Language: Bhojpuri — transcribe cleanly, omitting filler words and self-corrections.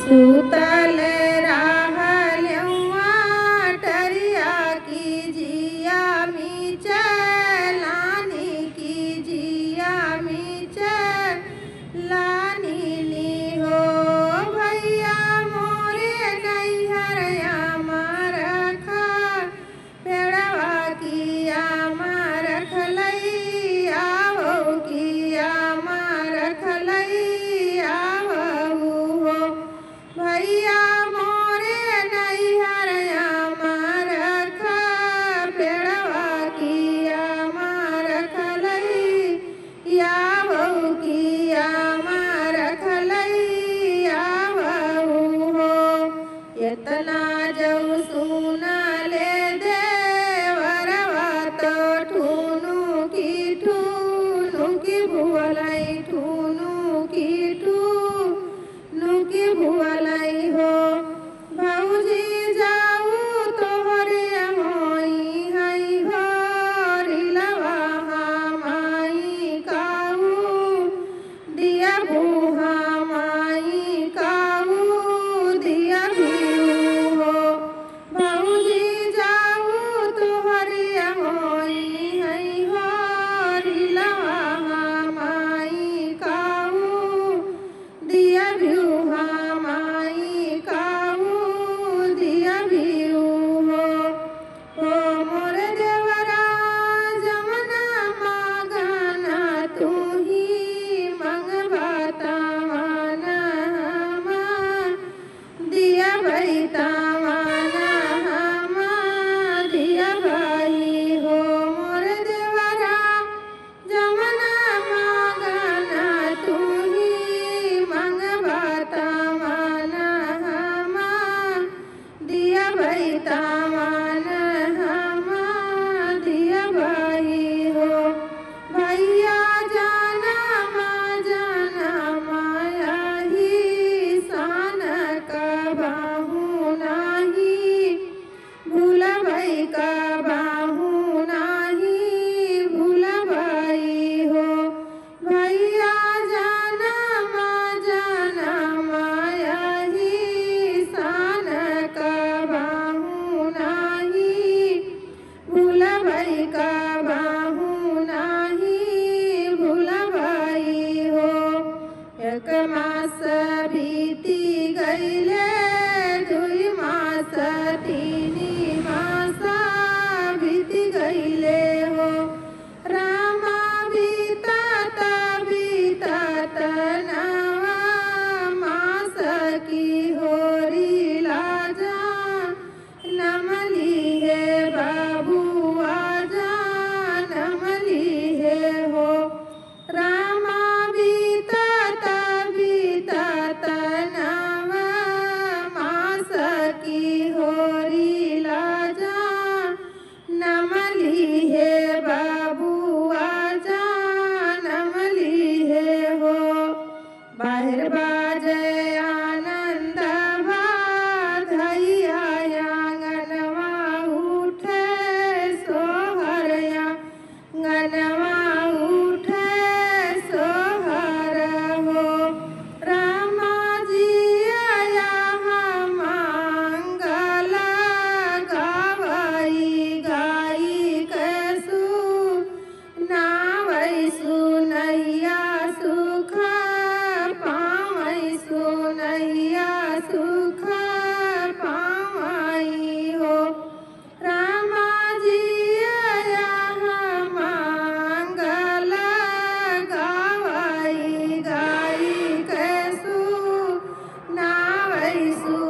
सुतल रहलुआ टरिया की जिया मी चलानी की जिया मी चलानी ली हो भैया मोरे नैहरया मारखा पेड़वा किया मारख लैया हो किया मारख लैया भैया मोरे नैहरया मारख पेड़वा किया मारख लैया हो किया मारख लैया हो इतना जऊ सुना ले देवरवा तो ठूनु की भुवलाई ठूनु की भुवलाई हो भौजी जाऊ तोहरे होई हई घरिलवा माई काऊ दिया बुहा माई काऊ दिया भिऊ हो भौजी जाऊ तोहरे होई हई घरिलवा माई काऊ दिया भिऊ माई काऊ दिया भिऊ हो मोर देवरा जमना मागना तू ही मंगवाता माना दिया भाई तामाना दिया भाई हो मोर देवरा जमना मागना तू ही मंगवाता माना दिया भाई तामाना दिया भाई हो भैया जाना माया ही सान का बाहू नाही भूल भाई का बाहू नाही भूल भाई हो भैया जाना माया ही सान का बाहू नाही भूल भाई का बाहू नाही भूल भाई हो एक मास बीती गईले दुई मास तीनी मास बीती गईले हो रामा बीतात नवा मास की होरी लाजा नमली है बाबुआ जा नमली है हो रामा बीतात नवा मास की होरी लाजा नमली है बाबुआ जा नमली है हो बाहर बाजे आनंद धैया आंगनवा उठे सोहरया गनवा उठे सोहर हो रामा जी आया मंगल गावई गाई कैसु नावई सुनैया सुख पावई सुनैया सुख पावई हो रामा जी आया मंगल गावई गाई कैसु नावई सु